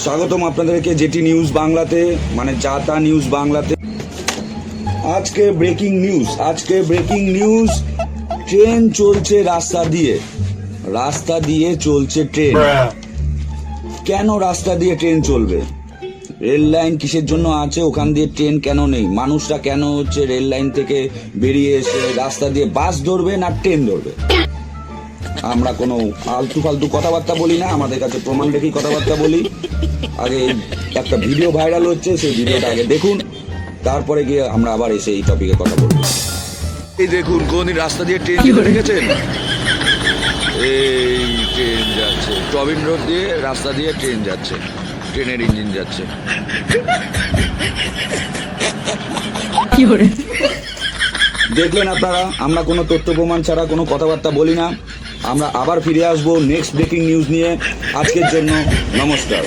স্বাগতম আপনাদেরকে jetty news বাংলাতে, মানে যাতা নিউজ বাংলাতে। আজকে ব্রেকিং নিউজ, ট্রেন চলছে রাস্তা দিয়ে চলছে ট্রেন। কেন রাস্তা দিয়ে ট্রেন চলবে? রেল লাইন কিসের জন্য আছে? ওখান দিয়ে ট্রেন কেন নেই? মানুষরা কেন হচ্ছে রেল লাইন থেকে বেরিয়ে এসে রাস্তা দিয়ে বাস ধরবে না ট্রেন ধরবে? আমরা কোনো ফালতু কথাবার্তা বলি না, আমাদের কাছে প্রমাণ রেখেই কথাবার্তা বলি। আগে একটা ভিডিও ভাইরাল হচ্ছে, সেই ভিডিওটা আগে দেখুন, তারপরে গিয়ে আমরা আবার এসে এই টপিকে কথা বলবো। এই দেখুন, কোনদিন রাস্তা দিয়ে ট্রেন যেতে দেখেছেন? এই ট্রেন যাচ্ছে টবিন রোড দিয়ে, রাস্তা দিয়ে ট্রেন যাচ্ছে, ট্রেনের ইঞ্জিন যাচ্ছে। দেখলেন আপনারা, আমরা কোনো তথ্য প্রমাণ ছাড়া কোনো কথাবার্তা বলি না। আমরা আবার ফিরে আসবো নেক্সট ব্রেকিং নিউজ নিয়ে। আজকের জন্য নমস্কার।